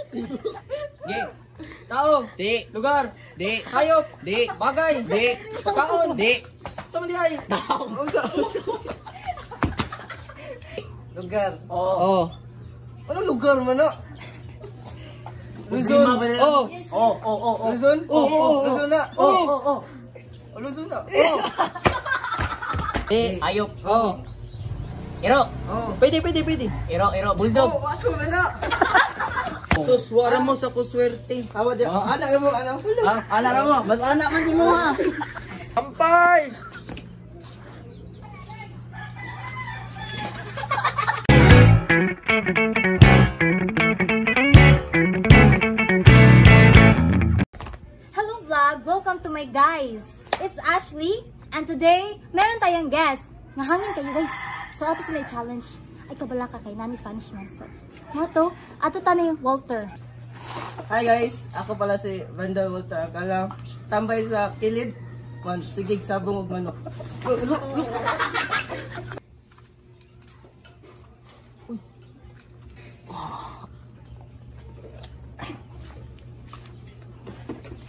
Gi. Tao. Di. Lugar. Di. Hayop. Di. Bagay. Di. Pagkaon. Di. Sa man di ay. Tao. Lugar. Oo. Ano lugar man na? Luzon. Oh. Luzon? Luzon na. Luzon na. Di. Ayop. Oh. Iro. Pwede. Iro. Bulldog. Aso man na. Sus, wala mo sa kuswerte. Hawa di. Anak mo, ano? Anak mo. Mas anak man di mo ha. Ampay! Hello vlog! Welcome to my guys! It's Ashley and today, meron tayong guest. Ngahangin kayo guys. So ato sila i-challenge. Ay kabala ka kay Nani Punishment. So, ato tani Walter. Hi guys, ako pala si Vandal Walter. Akala tambay sa kilid. Sigig sabong ug manok.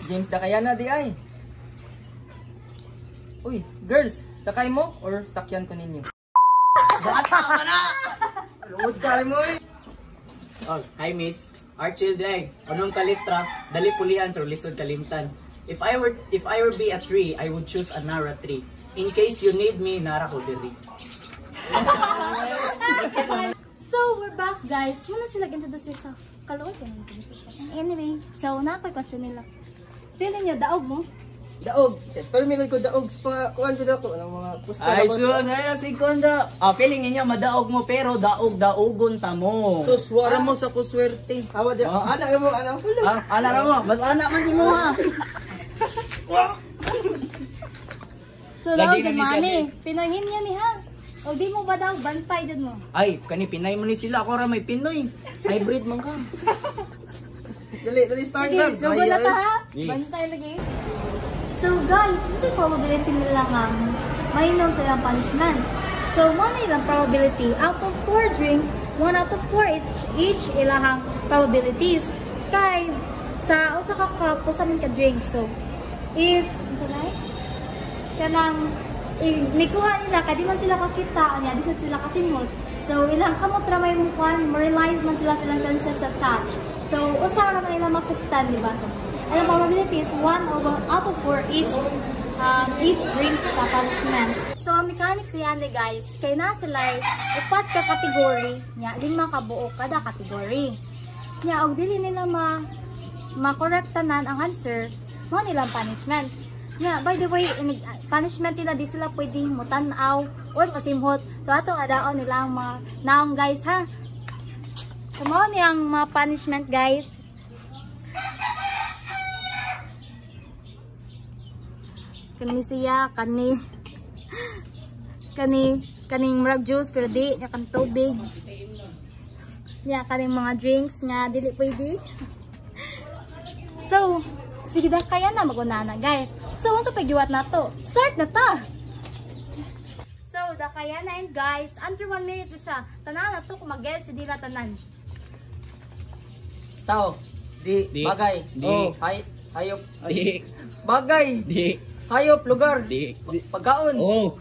James Dakayana di ay. Uy, girls, sakay mo or sakyan ko ninyo? Bata ka na! Luod ka mo eh. Oh, hi miss. Archil day. Anong kalitra? Dali pulian pero lisod kalimtan. If I were be a tree, I would choose a Nara tree. In case you need me, Nara ko diri. So, we're back guys. Muna sila introduce yourself. Kaluwas yan. Anyway, so question nila. Feeling nyo, daog mo? Daog. Pero may ko daog sa kuan jud ako ng mga pusta. Ay, sus, ay, sekonda. Feeling niyo madaog mo pero daogon ta mo. Sus, wala mo sa kuswerte. Hawa di. Anak mo, ano? Anak mo, mas anak man di mo ha. So, daog sa mani. Pinangin niya ni ha. O di mo ba daw bantay dyan mo? Ay, kani Pinay mo ni sila. Ako ra may Pinoy. Hybrid man ka. Dali start Sige, na. so na ta ha. Yeah. Bantay lagi. So guys, ito yung probability nila nga mainom sa ilang punishment. So, one ilang probability. Out of 4 drinks, 1 out of 4 each ilahang probabilities. Kay, sa usa ka cup, usa man ka drink. So, if, kanang, nikuha nila, kaya di man sila kakita, di sila kasimot. So, ilang kamot ra may mukhaan, ma-realize man sila silang senses sa touch. So, usa ra man ilang makuptan, di ba? So, ang probability is 1 out of 4 each drinks sa punishment. So, ang mechanics niyan guys, kaya na sila upat ka kategory, nya 5 ka buo kada kategory. Nya, og dili nila ma-correctanan ang answer, mo nilang punishment. Nya, by the way, punishment nila di sila pwedeng mutanaw or masimhot. So, ato adaon nila ang mga naong guys ha. So, mo niyang mga punishment guys. Kani siya, kaning murag juice pero di nya kan tubig. Nya kaning mga drinks nga dili pwede. So, sige na kaya na magunana guys. So, unsa pagiwat na to? Start na ta. So, da kaya na and guys, under 1 minute na siya. Tanan na to kung mag-guess di la tanan. Tao. Di. Bagay. Di. Hayop. Di. Bagay. Di. Hayop, lugar. Di. Pagkaon. Oh.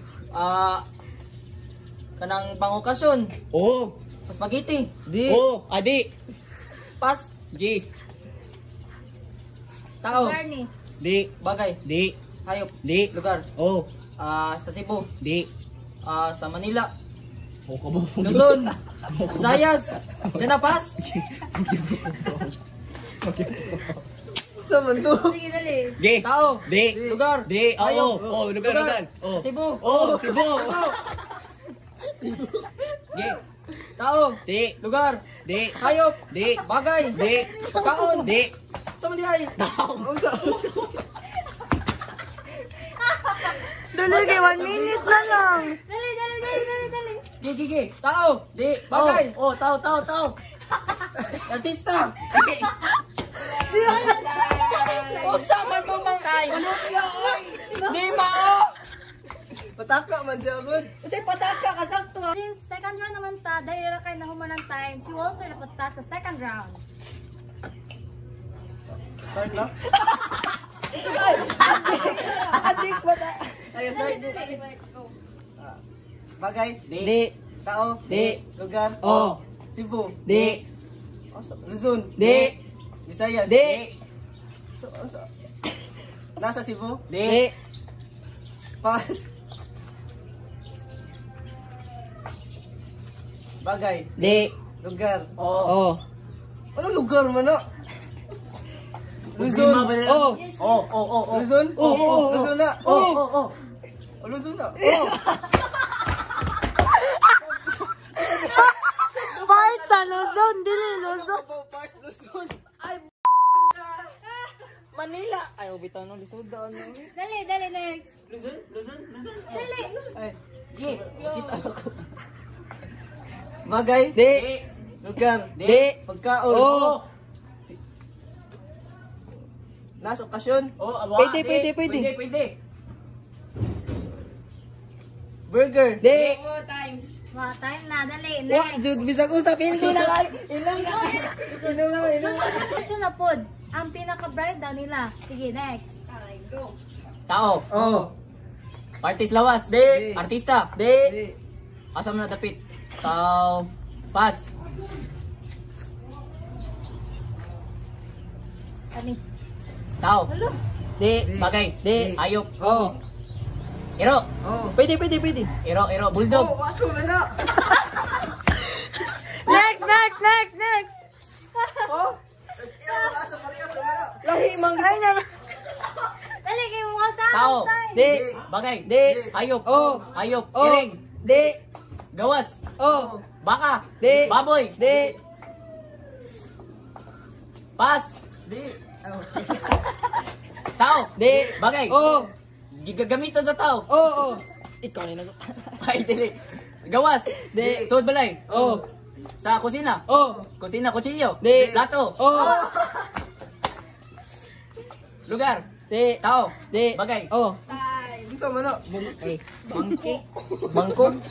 Kanang pangokasyon. Oh. Spaghetti. Di. Oh, adi. Pas. Gi. Tao. Barney. Di. Bagay. Di. Hayop. Di. Lugar. Oh. Sa Cebu. Di. Sa Manila. Oh, kabo. Luzon. Visayas. Yan na pas. Sa mundo. Sige dali. Gi. Tao. Di. Lugar. Di. Hayop. Oh, lugar. Oh. Sa Cebu. Oh, Cebu. Gi. Tao. Di. Lugar. Di. Hayop. Di. Bagay. Di. Pagkaon. Di. Sa man di ay. Dali kay 1 minute na lang. Dali. Gi. Tao. Di. Bagay. Oh, tao. Artista. Unsa man mo mang ano oy. Di mao. Pataka man siya good. Kasi pataka ka sakto. Since second round naman ta, dahil kay nahuman ng time, si Walter napunta sa second round. Start na. Adik ba na? Ayun, start. Bagay. Di. Tao. Di. Lugar. Oh. Cebu. Di. Luzon. Di. Visayas. Di. Nasa Cebu. Di. Pas. Bagay. Di. Lugar. Oh. Anong lugar man na? Luzon. Oh. Luzon? Oh. Luzon na. Oh. Luzon na. Part sa Luzon, dili Luzon. Pars Luzon. Manila. Ay, bitaw no lisod daw no. Dali, next. Luzon. Dali. Ay. Kita ako. Bagay. Di. Lugar. Di. Pagkaon. Oh. Nasa okasyon. Pwede. Burger. Di. Mga time na, dali, Wa, next. jud bisag usap hindi na kay. Ilang. Question na pod. Ang pinaka-bright daw nila. Sige, next. Tao. Oh. Artist lawas. Di. Artista. Di. Asam na dapit. Tao. Pas. Ani. Tao. Hello. Di. Bagay. Di. Ayok. Oh. Iro. Oh. Pwede. Iro. Bulldog. Aso na na. Next. Oh. Aso parehas na na. Lahi mang. Ay na. Dali, kayo mga Tao. Di. Bagay. Di. Ayok. Oh. Ayok. Oh. Iring. Di. Gawas. Oh. Baka. Di. Baboy. Di. Pas. Di. Oh. Tao. Di. Bagay. Oh. Gigagamitan sa tao. Oh. Ikaw na nag. Ay, dili. Gawas. Di. Suod balay. Oh. Sa kusina. Oh. Kusina, kutsilyo. Di. Plato. Oh. Lugar. Di. Tao. Di. Bagay. Oh. Unsa man na?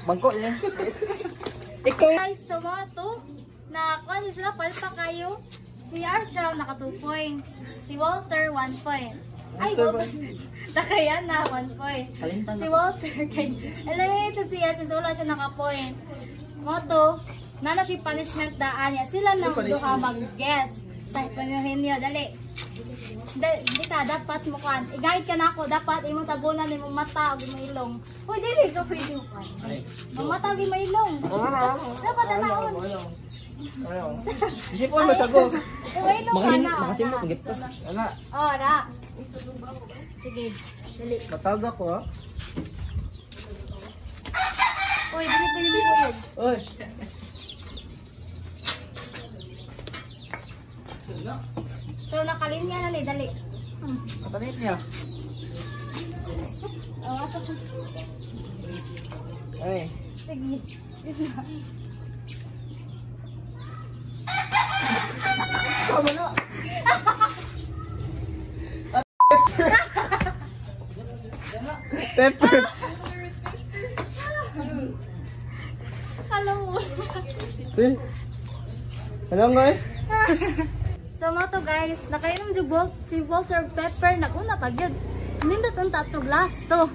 Bangko yan. Ikaw. Guys, so mga to, na kung ano sila, palpa kayo. Si Archel, naka 2 points. Si Walter, 1 point. Ay, Nakayan na, 1 point. Si Walter, kay eliminated siya since wala siya naka-point. Moto, nana siya punishment daan niya. Sila nang duha mag-guess. Sa panuhin niyo, dali. Di ka, dapat mo kan. I-guide ka na ako, dapat imong tabunan imong mata o ilong. Uy, dili ka pwede mo kan. Ang mata o ilong. Dapat na naon. Hindi po matago. Ilong ka na. Makasimot, gito. Ana, Oh, na. Sige, dali. matawag ako ha. Uy, dili po yun. Oy. So, nakalinya na ni, dali. Kapanit niya. Oh, asa ko. Ay. Sige. Tama na. Pepper. Alam mo. Alam mo eh? So mo to guys, nakainom si Walter Pepper, naguna pa gyud. Nindot ang tatog last to.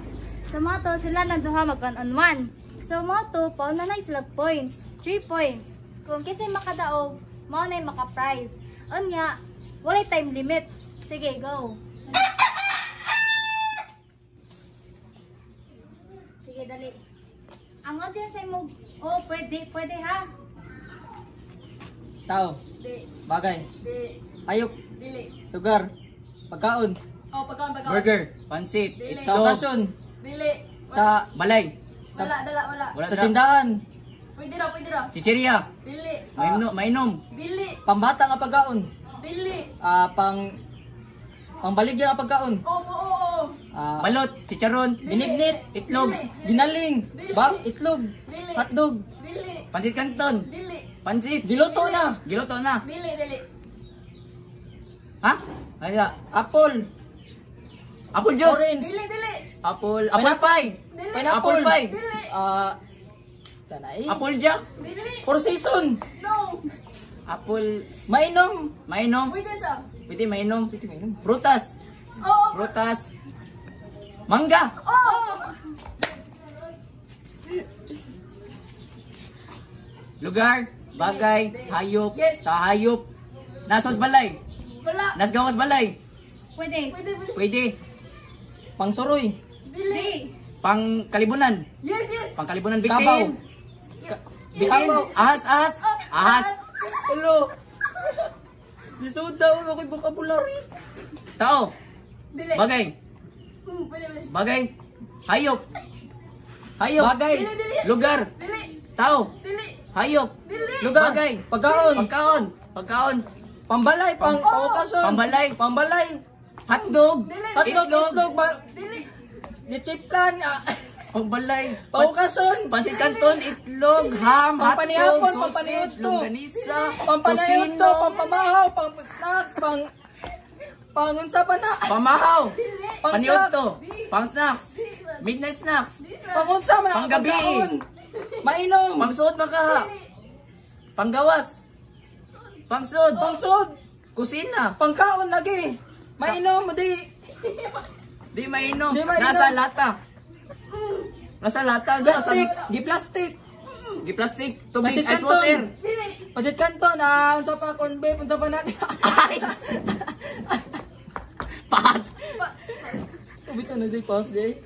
So mo to sila nang duha mag 1-on-1. So mo to pauna na sila points, 3 points. Kung kinsay makadaog, mao na maka-prize. Unya, walay time limit. Sige, go. Sige, dali. Ang audience ay mo, oh, pwede ha. Tao. Di. Bagay. Di. Ayok. Dili. Lugar. Pagkaon. Oh, pagkaon. Burger. Pansit. Dili. Sa Itlog. okasyon. Dili. Sa balay. Wala. Wala Sa sa tindahan. Pwede raw. Chicheria. Dili. Mainom. Dili. Pambata nga pagkaon. Dili. Pangbaligya nga pagkaon. Oo. Balot. Chicharon. Binignit. Itlog. Ginaling. Itlog. Dili. Hotdog. Dili. Pansit Canton. Dili. Pansit. Giluto na. Giluto na. Dili. Ha? Kaya. Apple. Apple juice. Orange. Dili. Apple pie. Dili. Pineapple. Apple pie. Dili. Sana eh. Apple jack. Dili. Four season. No. Apple. Mainom. Mainom. Pwede sa. Pwede mainom. Pwede mainom. Prutas. Oo. Prutas. Mangga. Oo. Lugar, bagay, hayop, Yes. sa hayop. Nasod balay. Wala. Nas gawas balay. Pwede. Pwede, pwede. Pwede. Pangsuroy. Dili. Pang kalibunan. Yes, yes. Pang kalibunan Kabaw. bitin. Bitin. Ahas, ahas. Ahas. Hello. Lisod daw ako vocabulary. Tao. Dili. Bagay. Pwede, pwede. Bagay. Hayop. Hayop. Bagay. Dili, dili. Lugar. Dili. Tao. Dili. Hayop. Dili. Lugar. Bagay. Pagkaon. Pagkaon. Pagkaon. Pambalay. Pangokasyon. Pambalay. Pambalay. Hotdog. Dili. Hotdog. Itlog. Dili. Gitsiplan. Pambalay. Paukasyon. Pansit canton, itlog, ham, Pampanihapon, hotdog, sausage, pampanihotdo. longganisa, Pampanayon to. tocino, Pampamahaw. Pang-snacks. Pangunsa pa na. pamahaw, Pang-snacks. paniyotto, pang snacks, midnight snacks, Pangunsa man. Panggabi. Pagkaon. Mainom. pangsuot makaha, panggawas, pangsud, Pangsud. kusina, Pangkaon lagi. Mainom. di mainom, Di mainom. nasa lata. Nasa lata, Plastic. Gi-plastic. Gi-plastic, tubig, Pansit ice canton. water. Pasit kanton. Unsa pa corn beef. Unsa pa natin. Ice. Pass. Ubit na day pass day.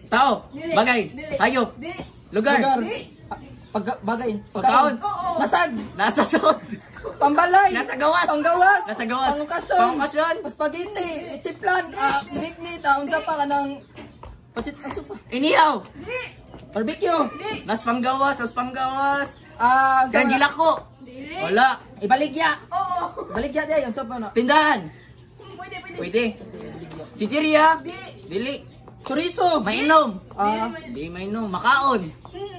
Tao, Dili. bagay, Dili. hayop, Dili. lugar, Bagay. Pagkaon. Oo. Nasad. nasa suot, Pambalay. nasa gawas, Panggawas. Nasa gawas. Pangokasyon. Pangokasyon. Spaghetti. Ichiplan. Britnit. Unsa pa kanang pasit unsa pa? inihaw, Barbecue. nas panggawas, nas panggawas, Unsa kaya pa? gilako, Dili. wala, Ibaligya. Oo. Baligya day. Unsa pa na? tindahan, Pwede, pwede. pwede, chichirya, Dili. dili, Chorizo. mainom, Dili. di mainom, makaon,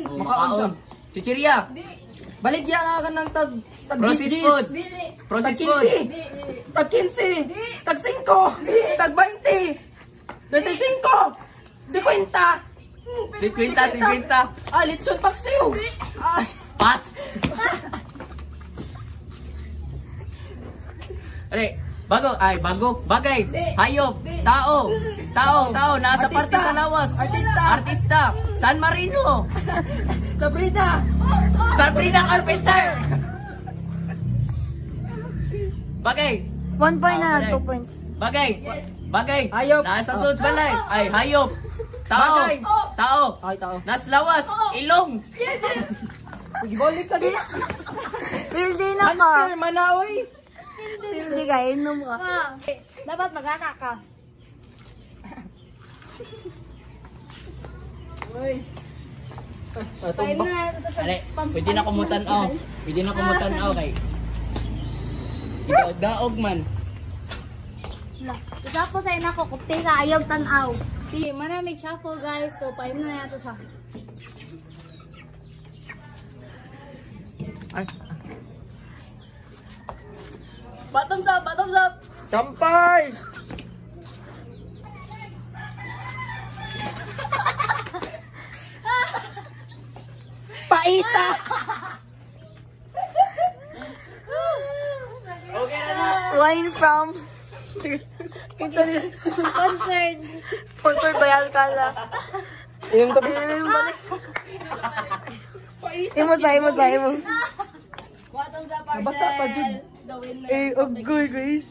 oh, Makaon siya. chichirya, Dili. Baligya nga ka ng tag processed gis-gis. food, Dili. processed Tag food, 15. Dili. Tag 15. Tag 5. Tag 20. 25. 50. 50, 50, Litson paksiw. pass. Alay, bagay, hayop, tao, nasa Artista. parte sa lawas, artista, San Marino, Sabrina. Sabrina Carpenter. Bagay, 1 point na, Bagay. 2 points. bagay, Hayop. nasa suot balay, ay hayop, tao, Bagay. Ay, tao. nas lawas, ilong, Balik ka din. Hindi na ka. Hunter, Manaoy. Hindi ka, inom ka. Dapat mag-anak ka. Uy. Kain Tumba. na. Ito siya. alay, pwede na kumutanaw, kay, daog man, Ito ako sa ina ko, kupti sa ayaw tanaw. Sige, maraming shuffle guys. So, paim na nato siya. Bottoms up, bottoms up. Champay. Paita! okay na. Wine from Concert. Sponsored by Alcala. Yung tabi. Imo sa. Bottoms up, Nabasa pa, Argel. Jud. The winner. Of good guys.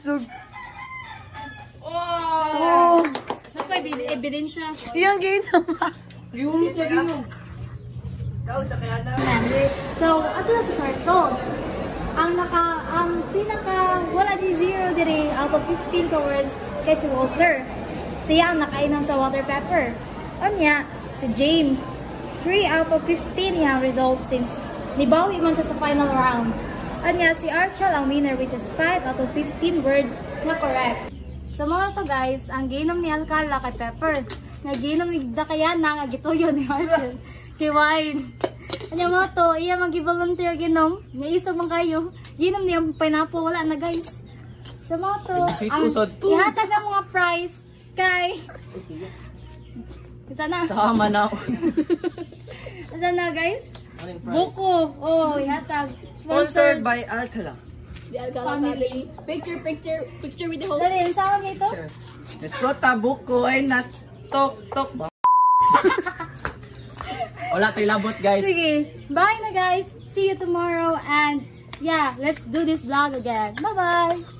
Oh. Sa pa ebidensya. Yung ginawa. Yung sa gino. Daw, kaya na. So, ato na to sa result. Ang pinaka wala si 0 dire out of 15 towards kay si Walter. Siya ang nakainom sa water pepper. Anya, si James 3 out of 15 yung result since nibawi man siya sa final round. Anya, si Archel ang winner which is 5 out of 15 words na correct. Sa mga to guys, ang ginom ni Alcala kay Pepper. Nga ginom ni Dakayana nga gituyo ni Archel kay Wine. Anya mga to, iya mag-volunteer ginom. Naisog man kayo. Ginom niya pineapple, wala na guys. Sa mga to, ang ihatag na mga prize kay... Ito na. Sama na. Ito na guys. Morning prize. Buko. Oh, ihatag. Sponsored by Alcala. The Alcala family. Picture with the whole. Dali, ang tawag nito? Esprota buko ay natok-tok ba? Wala tayo labot, guys. Sige. Bye na guys. See you tomorrow and yeah, let's do this vlog again. Bye-bye.